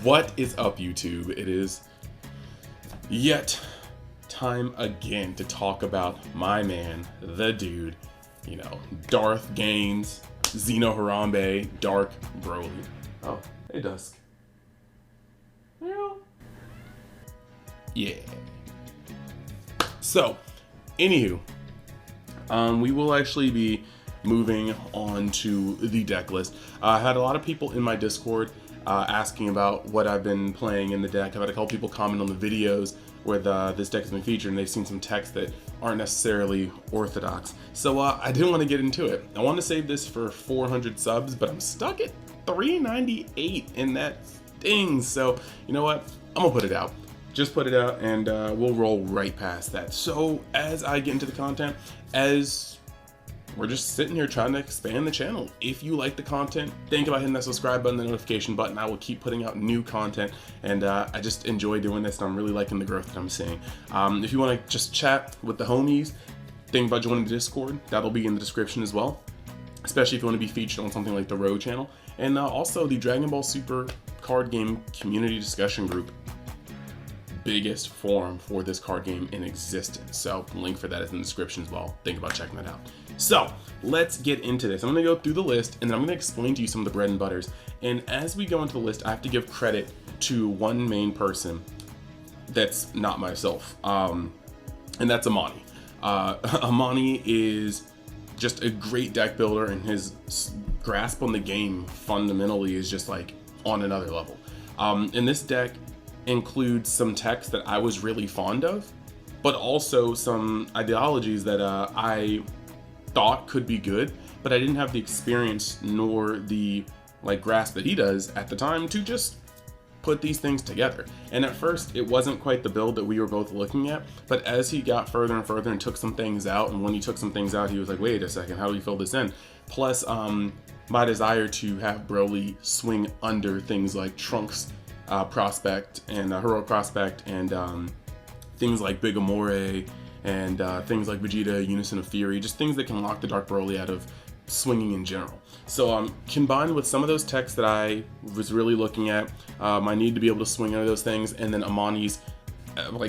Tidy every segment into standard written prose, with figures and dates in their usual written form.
What is up, YouTube? It is yet time again to talk about my man, the dude, Darth Gaines, Xeno Harambe, Dark Broly. Oh, hey Dusk. Yeah. So, anywho, we will actually be moving on to the deck list. I had a lot of people in my Discord asking about what I've been playing in the deck. I've had a couple people comment on the videos where this deck has been featured, and they've seen some texts that aren't necessarily orthodox. So I didn't want to get into it. I want to save this for 400 subs, but I'm stuck at 398, and that stings. So you know what? I'm gonna put it out. Just put it out, and we'll roll right past that. So as I get into the content, as we're just sitting here trying to expand the channel. If you like the content, think about hitting that subscribe button, the notification button. I will keep putting out new content, and I just enjoy doing this, and I'm really liking the growth that I'm seeing. If you want to just chat with the homies, think about joining the Discord. That'll be in the description as well, especially if you want to be featured on something like the Road channel. And also the Dragon Ball Super card game community discussion group. Biggest forum for this card game in existence. So the link for that is in the description as well. Think about checking that out. So let's get into this. I'm gonna go through the list, and then I'm gonna explain to you some of the bread and butters. And as we go into the list, I have to give credit to one main person that's not myself, and that's Amani. Amani is just a great deck builder, and his grasp on the game fundamentally is just like on another level. And this deck includes some text that I was really fond of, but also some ideologies that I thought could be good, but I didn't have the experience nor the grasp that he does at the time to just put these things together. And at first it wasn't quite the build that we were both looking at, but as he got further and further and took some things out, and when he took some things out, he was like, wait a second, how do we fill this in? Plus my desire to have Broly swing under things like Trunks Prospect and Heroic Prospect, and things like Big Amore, and things like Vegeta, Unison of Fury, just things that can lock the Dark Broly out of swinging in general. So combined with some of those texts that I was really looking at, my need to be able to swing under those things, and then Amani's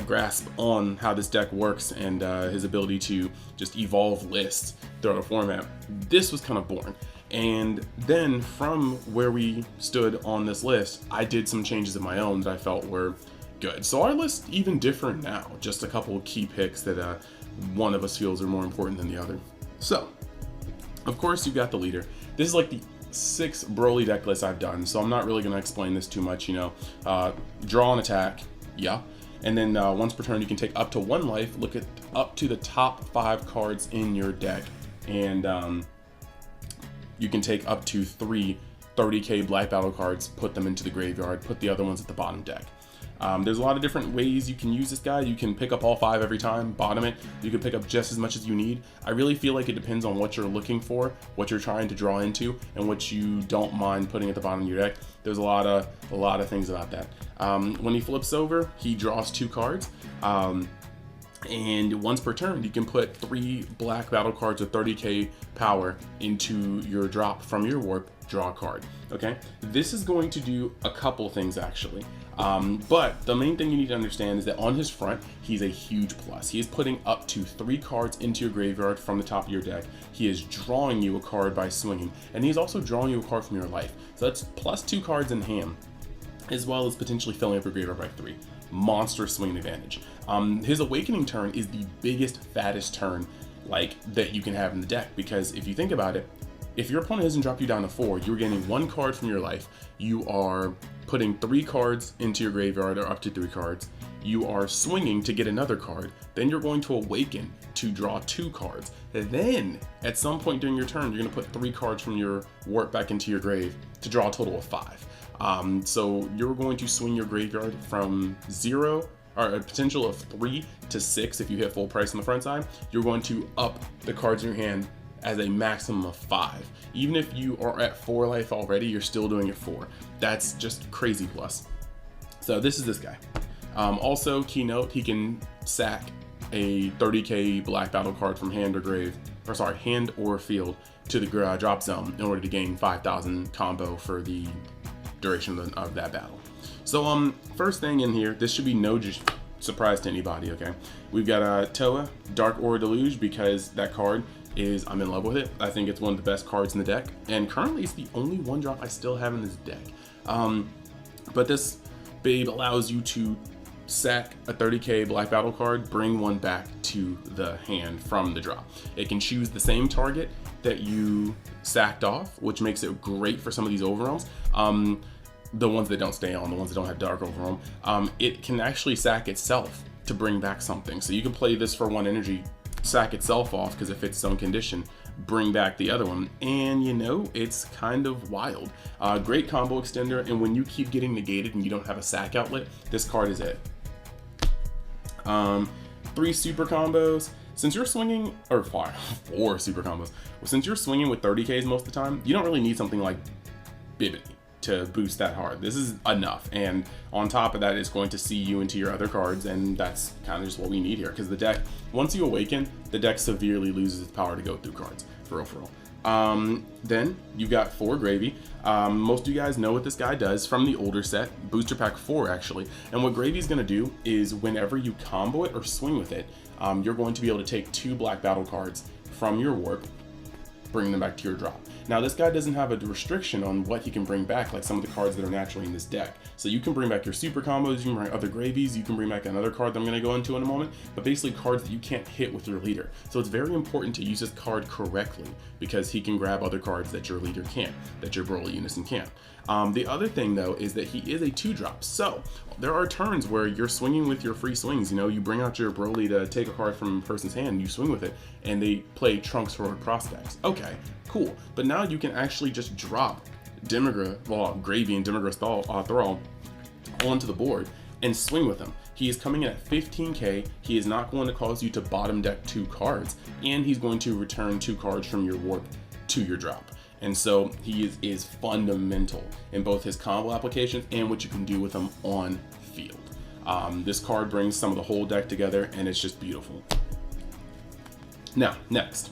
grasp on how this deck works, and his ability to just evolve lists throughout a format, this was kind of born. And then from where we stood on this list, I did some changes of my own that I felt were good. So our list even different now, just a couple of key picks that one of us feels are more important than the other. So, of course, you've got the leader. This is like the 6th Broly deck list I've done, so I'm not really going to explain this too much. Draw and attack, yeah. And then once per turn, you can take up to 1 life, look at up to the top 5 cards in your deck, and you can take up to 3 30k Black Battle cards, put them into the graveyard, put the other ones at the bottom deck. There's a lot of different ways you can use this guy. You can pick up all 5 every time, bottom it. You can pick up just as much as you need. I really feel like it depends on what you're looking for, what you're trying to draw into, and what you don't mind putting at the bottom of your deck. There's a lot of things about that. When he flips over, he draws 2 cards. And once per turn, you can put 3 Black Battle cards with 30k power into your drop from your warp, draw a card. Okay, this is going to do a couple things actually. But the main thing you need to understand is that on his front, he's a huge plus. He is putting up to 3 cards into your graveyard from the top of your deck. He is drawing you a card by swinging, and he's also drawing you a card from your life. So that's plus 2 cards in hand, as well as potentially filling up your graveyard by 3. Monster swing advantage. His awakening turn is the biggest, fattest turn that you can have in the deck, because if you think about it, if your opponent doesn't drop you down to 4, you're gaining 1 card from your life. You are putting 3 cards into your graveyard, or up to 3 cards. You are swinging to get another card. Then you're going to awaken to draw 2 cards. And then at some point during your turn, you're going to put 3 cards from your warp back into your grave to draw a total of 5. So you're going to swing your graveyard from 0, or a potential of 3 to 6 if you hit full price on the front side. You're going to up the cards in your hand as a maximum of 5. Even if you are at 4 life already, you're still doing it 4. That's just crazy plus. So this is this guy. Also, keynote, he can sack a 30k Black Battle card from hand or grave, or sorry, hand or field to the drop zone in order to gain 5,000 combo for the duration of that battle. So first thing in here, this should be no surprise to anybody, okay? We've got Toa, Dark Aura Deluge, because that card is, I'm in love with it. I think it's one of the best cards in the deck, and currently it's the only 1-drop I still have in this deck. But this babe allows you to sack a 30k Black Battle card, bring one back to the hand from the drop. It can choose the same target that you sacked off, which makes it great for some of these overwhelms. The ones that don't stay on, the ones that don't have dark overwhelm. It can actually sack itself to bring back something. So you can play this for 1 energy, sack itself off because it fits its own condition, bring back the other one, and you know, it's kind of wild. Great combo extender, and when you keep getting negated and you don't have a sack outlet, this card is it. 3 super combos. Since you're swinging, or 4 super combos. Well, since you're swinging with 30Ks most of the time, you don't really need something like Bibbidi to boost that hard. This is enough, and on top of that, it's going to see you into your other cards, and that's kind of just what we need here, because the deck, once you awaken, the deck severely loses its power to go through cards, for real. Then you've got 4 Gravy. Most of you guys know what this guy does from the older set, booster pack 4 actually, and what Gravy is going to do is whenever you combo it or swing with it, you're going to be able to take 2 Black Battle cards from your warp, bring them back to your drop. Now this guy doesn't have a restriction on what he can bring back like some of the cards that are naturally in this deck. So you can bring back your super combos, you can bring other Gravies, you can bring back another card that I'm going to go into in a moment, but basically cards that you can't hit with your leader. So it's very important to use this card correctly because he can grab other cards that your leader can't, that your Broly Unison can't. The other thing though is that he is a 2-drop. So there are turns where you're swinging with your free swings, you know, you bring out your Broly to take a card from a person's hand, you swing with it, and they play Trunks Forward Prospects. Okay, cool. But now you can actually just drop Gravy and Demigra Thrall onto the board and swing with him. He is coming in at 15k, he is not going to cause you to bottom deck 2 cards, and he's going to return 2 cards from your warp to your drop. And so he is fundamental in both his combo applications and what you can do with him on field. This card brings some of the whole deck together, and it's just beautiful. Now, next.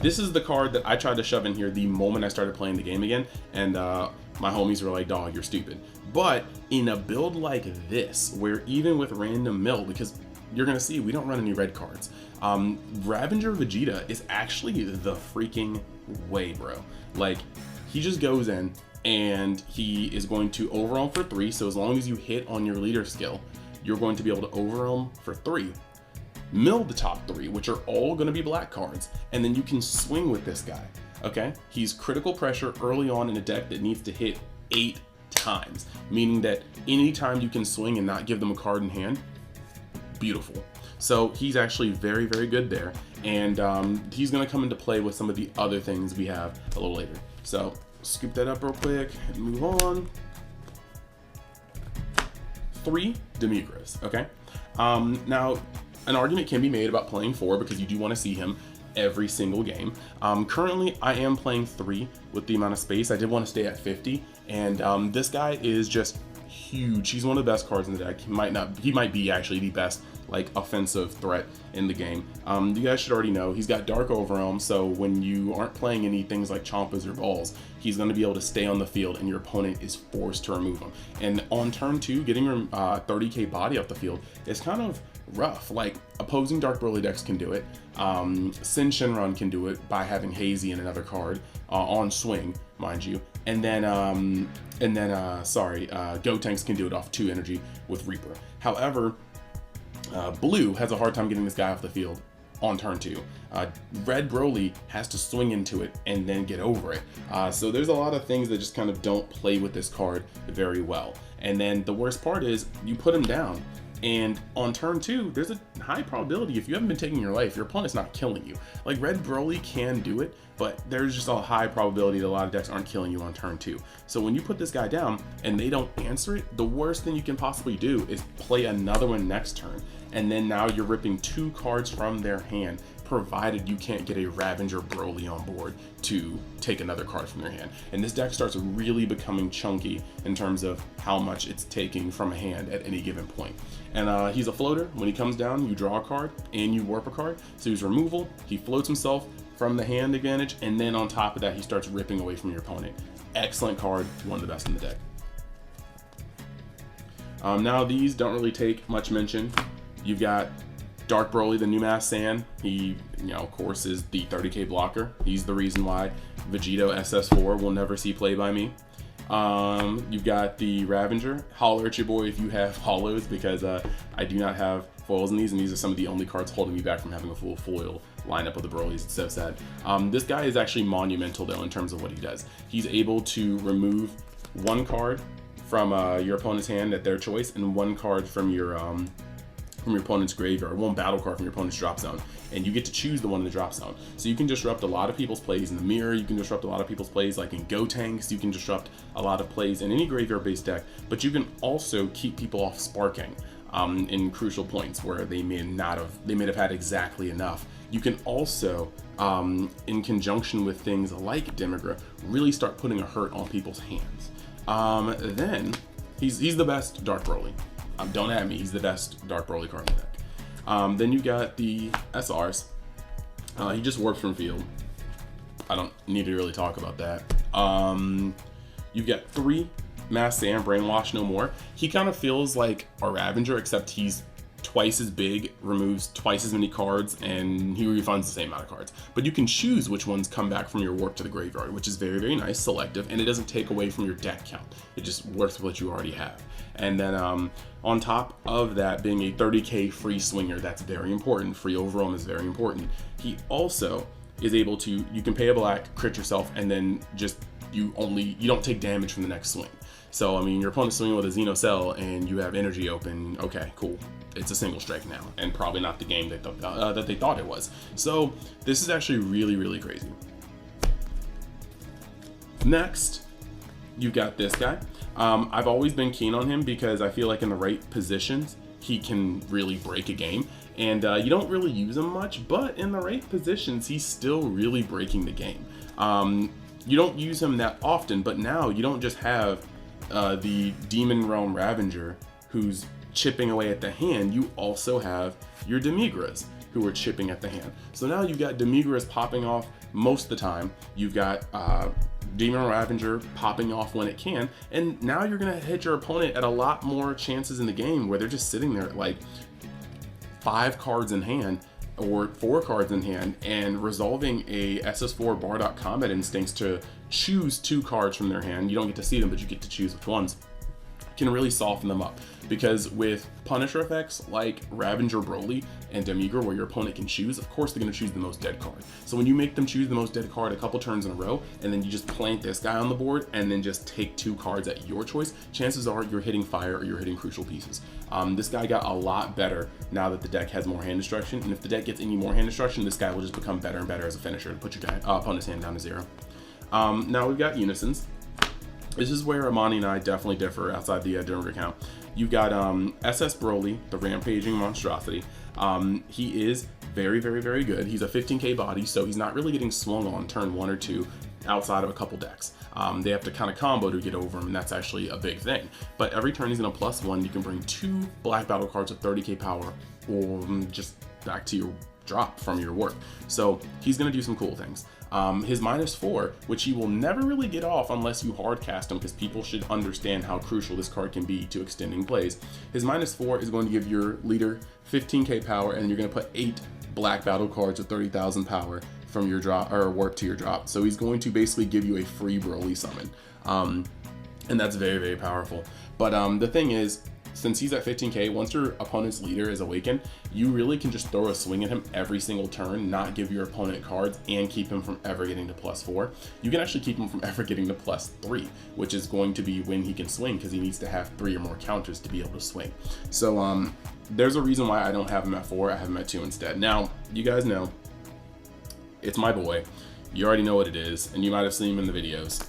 This is the card that I tried to shove in here the moment I started playing the game again, and my homies were like, dog, you're stupid. But in a build like this, where even with random mill, because you're gonna see we don't run any red cards, Ravenger Vegeta is actually the freaking way, bro. Like, he just goes in and he is going to overwhelm for 3, so as long as you hit on your leader skill, you're going to be able to overwhelm for 3. Mill the top 3, which are all going to be black cards, and then you can swing with this guy, okay? He's critical pressure early on in a deck that needs to hit 8 times, meaning that anytime you can swing and not give them a card in hand, beautiful. So he's actually very, very good there, and he's going to come into play with some of the other things we have a little later. So scoop that up real quick and move on. 3 Demigras, okay? Now, an argument can be made about playing 4 because you do want to see him every single game. Currently, I am playing 3 with the amount of space. I did want to stay at 50, and this guy is just huge. He's one of the best cards in the deck. He might be actually the best like offensive threat in the game. You guys should already know he's got Dark Overwhelm, so when you aren't playing any things like Chompas or Balls, he's going to be able to stay on the field and your opponent is forced to remove him. And on turn 2, getting your 30k body off the field is kind of rough. Like, opposing Dark Broly decks can do it. Sin Shenron can do it by having Hazy and another card on swing, mind you. And then Gotenks can do it off 2 energy with Reaper. However, Blue has a hard time getting this guy off the field on turn 2. Red Broly has to swing into it and then get over it. So there's a lot of things that just kind of don't play with this card very well. And then the worst part is you put him down, and on turn 2, there's a high probability if you haven't been taking your life, your opponent's not killing you. Like, Red Broly can do it, but there's just a high probability that a lot of decks aren't killing you on turn 2. So when you put this guy down and they don't answer it, the worst thing you can possibly do is play another one next turn. And then now you're ripping 2 cards from their hand, provided you can't get a Ravenger Broly on board to take another card from their hand. And this deck starts really becoming chunky in terms of how much it's taking from a hand at any given point. And he's a floater. When he comes down, you draw a card and you warp a card. So he's removal, he floats himself from the hand advantage, and then on top of that, he starts ripping away from your opponent. Excellent card, one of the best in the deck. Now these don't really take much mention. You've got Dark Broly, the new Mass Saiyan. He, of course, is the 30k blocker. He's the reason why Vegito SS4 will never see play by me. You've got the Ravenger. Holler at your boy if you have hollows, because I do not have foils in these, and these are some of the only cards holding me back from having a full foil lineup of the Broly's. It's so sad. This guy is actually monumental though in terms of what he does. He's able to remove one card from your opponent's hand at their choice, and one card from your opponent's graveyard, one battle card from your opponent's drop zone, and you get to choose the one in the drop zone. So you can disrupt a lot of people's plays in the mirror, you can disrupt a lot of people's plays like in Gotenks, you can disrupt a lot of plays in any graveyard-based deck, but you can also keep people off sparking in crucial points where they may have had exactly enough. You can also, in conjunction with things like Demigra, really start putting a hurt on people's hands. Then he's the best Dark Broly. Don't at me, he's the best Dark Broly card in the deck. Then you got the SRs. He just warps from field. I don't need to really talk about that. You've got 3 Mass Saiyan, Brainwash No More. He kind of feels like a Ravenger, except he's twice as big, removes twice as many cards, and he refunds the same amount of cards. But you can choose which ones come back from your warp to the graveyard, which is very, very nice, selective, and it doesn't take away from your deck count. It just works with what you already have. And then on top of that, being a 30k free swinger, that's very important. Free overall is very important. He also is able to, you can pay a black, crit yourself, and then just you don't take damage from the next swing. So I mean, your opponent's swinging with a Xeno Cell and you have energy open. Okay, cool. It's a single strike now, and probably not the game that they thought it was. So this is actually really, really crazy. Next, you got this guy. I've always been keen on him because I feel like in the right positions, he can really break a game. And you don't really use him much, but in the right positions, he's still really breaking the game. You don't use him that often, but now you don't just have the Demon Realm Ravenger who's chipping away at the hand, you also have your Demigras who are chipping at the hand. So now you've got Demigras popping off most of the time. You've got Demon Ravenger popping off when it can, and now you're gonna hit your opponent at a lot more chances in the game where they're just sitting there at like 5 cards in hand or 4 cards in hand and resolving a SS4 Bardock Combat Instincts to choose 2 cards from their hand. You don't get to see them, but you get to choose which ones. Can really soften them up, because with Punisher effects like Ravenger Broly and Demigra, where your opponent can choose, of course they're going to choose the most dead card. So when you make them choose the most dead card a couple turns in a row, and then you just plant this guy on the board and then just take 2 cards at your choice, chances are you're hitting fire or you're hitting crucial pieces. This guy got a lot better now that the deck has more hand destruction, and if the deck gets any more hand destruction, this guy will just become better and better as a finisher to put your opponent's hand down to 0. Now we've got Unisons. This is where Amani and I definitely differ outside the Demigra count. You got SS Broly, the rampaging monstrosity. He is very, very, very good. He's a 15k body, so he's not really getting swung on turn 1 or 2 outside of a couple decks. They have to kind of combo to get over him, and that's actually a big thing. But every turn he's in a +1, you can bring 2 black battle cards with 30k power, or just back to your drop from your warp. So he's going to do some cool things. His -4, which he will never really get off unless you hard cast him, because people should understand how crucial this card can be to extending plays. His -4 is going to give your leader 15k power, and you're going to put 8 black battle cards with 30,000 power from your drop or warp to your drop. So he's going to basically give you a free Broly summon, and that's very, very powerful. But the thing is, since he's at 15k, once your opponent's leader is awakened, you really can just throw a swing at him every single turn, not give your opponent cards, and keep him from ever getting to +4. You can actually keep him from ever getting to +3, which is going to be when he can swing, because he needs to have 3 or more counters to be able to swing. So there's a reason why I don't have him at 4, I have him at 2 instead. Now, you guys know, it's my boy. You already know what it is, and you might have seen him in the videos.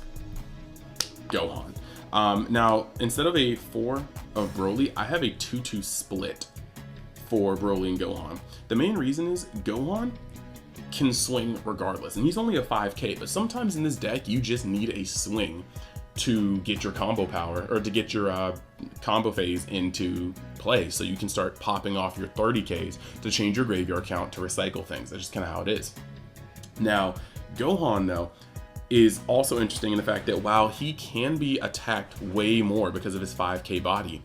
Gohan. Now, instead of a 4 of Broly, I have a 2-2 split for Broly and Gohan. The main reason is Gohan can swing regardless, and he's only a 5k, but sometimes in this deck, you just need a swing to get your combo power, or to get your combo phase into play, so you can start popping off your 30ks to change your graveyard count to recycle things. That's just kind of how it is. Now, Gohan, though, is also interesting in the fact that while he can be attacked way more because of his 5k body,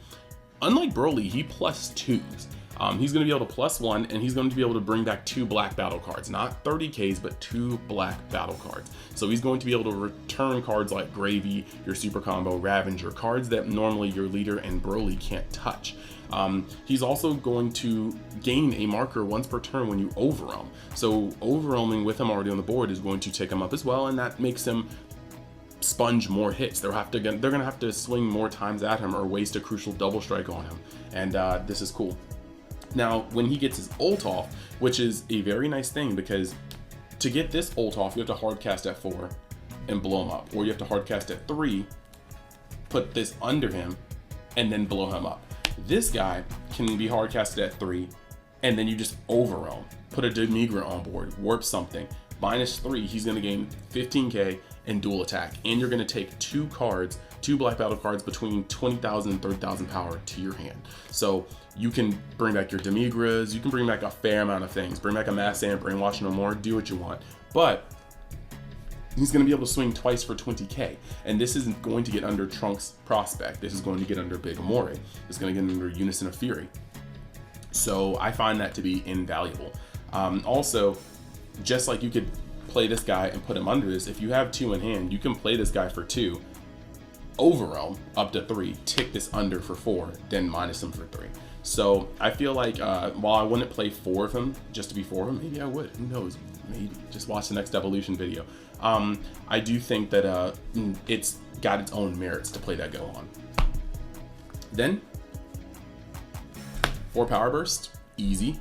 unlike Broly, he plus twos. He's going to be able to plus one, and he's going to be able to bring back 2 black battle cards, not 30Ks, but 2 black battle cards. So he's going to be able to return cards like Gravy, your super combo, Ravenger, cards that normally your leader and Broly can't touch. He's also going to gain a marker once per turn when you overwhelm. So overwhelming with him already on the board is going to take him up as well, and that makes him sponge more hits. They're gonna have to swing more times at him or waste a crucial double strike on him, and this is cool. Now, when he gets his ult off, which is a very nice thing, because to get this ult off, you have to hard cast at 4 and blow him up, or you have to hard cast at 3, put this under him, and then blow him up. This guy can be hard casted at 3, and then you just overwhelm, put a Demigra on board, warp something, -3, he's gonna gain 15k and dual attack, and you're gonna take 2 cards, 2 black battle cards between 20,000 and 30,000 power to your hand. So you can bring back your Demigras, you can bring back a fair amount of things, bring back a Mass Amp, Brainwash no more, do what you want. But he's going to be able to swing twice for 20k, and this isn't going to get under Trunks Prospect. This is going to get under Big Amore. It's going to get under Unison of Fury. So I find that to be invaluable. Also, just like you could play this guy and put him under this, if you have 2 in hand, you can play this guy for 2, overwhelm up to 3, tick this under for 4, then minus him for 3. So I feel like while I wouldn't play 4 of him just to be 4 of him, maybe I would. Who knows? Maybe. Just watch the next evolution video. I do think that it's got its own merits to play that Gohan. Then 4 Power Burst, easy.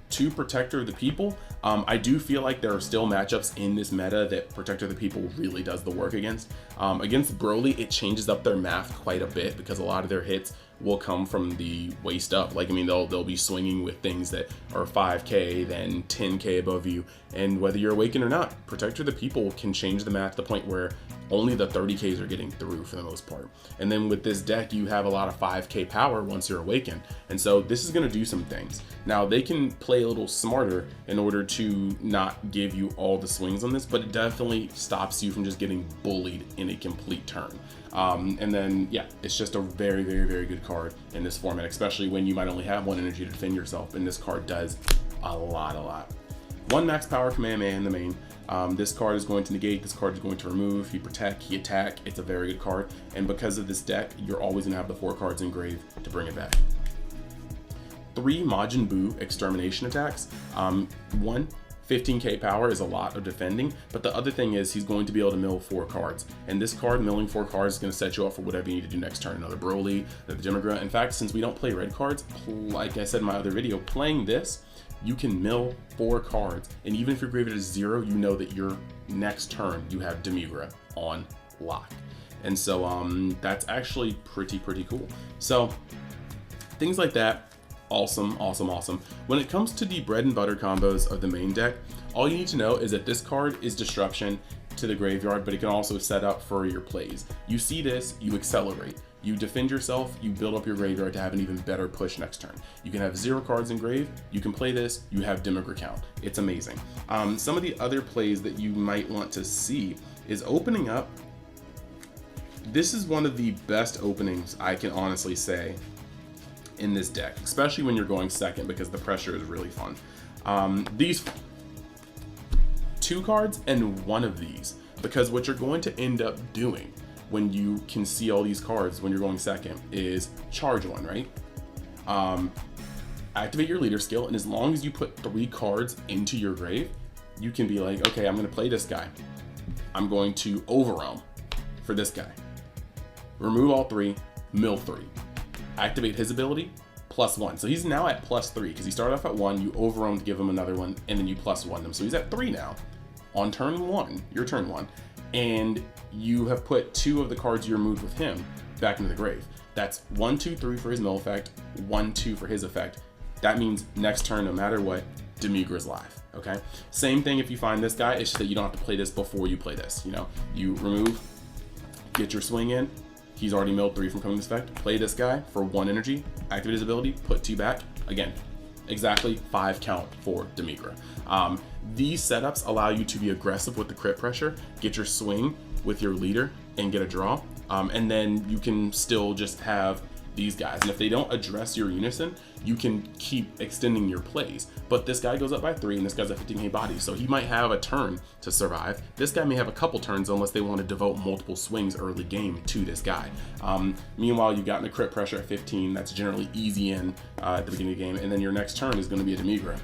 2 Protector of the People. I do feel like there are still matchups in this meta that Protector of the People really does the work against. Against Broly, it changes up their math quite a bit because a lot of their hits will come from the waist up. Like, I mean, they'll be swinging with things that are 5k, then 10k above you, and whether you're awakened or not, Protector of the People can change the math to the point where only the 30Ks are getting through for the most part. And then with this deck, you have a lot of 5k power once you're awakened, and so this is going to do some things. Now, they can play a little smarter in order to not give you all the swings on this, but it definitely stops you from just getting bullied in a complete turn. And then, yeah, it's just a very, very, very good card in this format, especially when you might only have 1 energy to defend yourself, and this card does a lot. 1 max power Kamehameha in the main. This card is going to negate, this card is going to remove, he protect, he attack. It's a very good card, and because of this deck, you're always going to have the 4 cards in grave to bring it back. 3 Majin Buu extermination attacks. 1, 15k power is a lot of defending, but the other thing is he's going to be able to mill 4 cards, and this card, milling 4 cards, is going to set you up for whatever you need to do next turn. Another Broly, another Demigra. In fact, since we don't play red cards, like I said in my other video, playing this, you can mill 4 cards, and even if your graveyard is 0, you know that your next turn you have Demigra on lock. And so that's actually pretty cool. So things like that, awesome. When it comes to the bread and butter combos of the main deck, all you need to know is that this card is disruption to the graveyard, but it can also set up for your plays. You see this, you accelerate. You defend yourself, you build up your graveyard to have an even better push next turn. You can have 0 cards in grave, you can play this, you have Demigra count. It's amazing. Some of the other plays that you might want to see is opening up. This is one of the best openings I can honestly say in this deck, especially when you're going second, because the pressure is really fun. These 2 cards and 1 of these, because what you're going to end up doing when you can see all these cards when you're going second is charge 1, right? Activate your leader skill, and as long as you put 3 cards into your grave, you can be like, okay, I'm going to play this guy. I'm going to overwhelm for this guy. Remove all 3, mill 3. Activate his ability, +1. So he's now at +3 because he started off at 1, you overwhelm to give him another one, and then you +1 him. So he's at 3 now on turn 1, your turn 1. And you have put 2 of the cards you removed with him back into the grave. That's 1, 2, 3 for his mill effect, 1, 2 for his effect. That means next turn, no matter what, Demigra's live, okay? Same thing if you find this guy, it's just that you don't have to play this before you play this, you know? You remove, get your swing in, he's already milled 3 from coming this effect, play this guy for 1 energy, activate his ability, put 2 back, again, exactly 5 count for Demigra. These setups allow you to be aggressive with the crit pressure, get your swing with your leader, and get a draw. And then you can still just have these guys. And if they don't address your unison, you can keep extending your plays. But this guy goes up by 3 and this guy's at 15k body. So he might have a turn to survive. This guy may have a couple turns unless they want to devote multiple swings early game to this guy. Meanwhile, you've gotten a crit pressure at 15. That's generally easy in at the beginning of the game. And then your next turn is going to be a Demigra.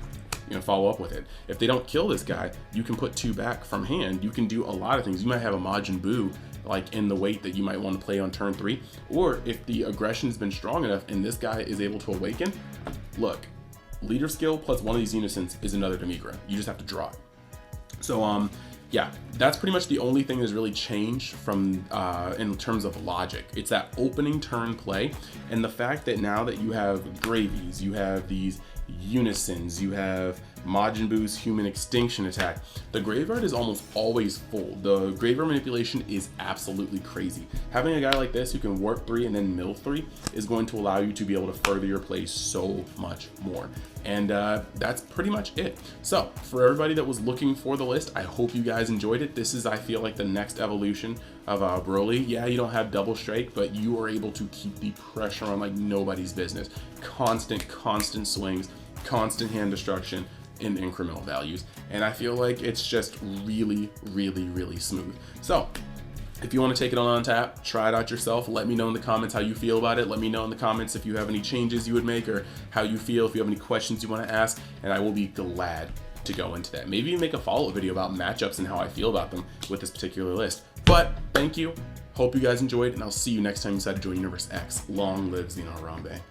You know, follow up with it. If they don't kill this guy, you can put 2 back from hand. You can do a lot of things. You might have a Majin Buu like in the weight that you might want to play on turn 3, or if the aggression has been strong enough and this guy is able to awaken, look, leader skill plus one of these unisons is another Demigra. You just have to draw it. So yeah, that's pretty much the only thing that's really changed from in terms of logic. It's that opening turn play, and the fact that now that you have gravies, you have these unisons, you have Majin Buu's human extinction attack, the graveyard is almost always full. The graveyard manipulation is absolutely crazy. Having a guy like this who can warp 3 and then mill 3 is going to allow you to be able to further your play so much more. And that's pretty much it. So for everybody that was looking for the list, I hope you guys enjoyed it. This is, I feel like, the next evolution of Broly. Yeah, you don't have double strike, but you are able to keep the pressure on like nobody's business. Constant swings, constant hand destruction in incremental values. And I feel like it's just really smooth. So if you want to take it on tap, try it out yourself. Let me know in the comments how you feel about it. Let me know in the comments if you have any changes you would make or how you feel, if you have any questions you want to ask, and I will be glad to go into that. Maybe make a follow-up video about matchups and how I feel about them with this particular list. But thank you. Hope you guys enjoyed, and I'll see you next time inside of Join Universe X. Long live Xeno Harambe.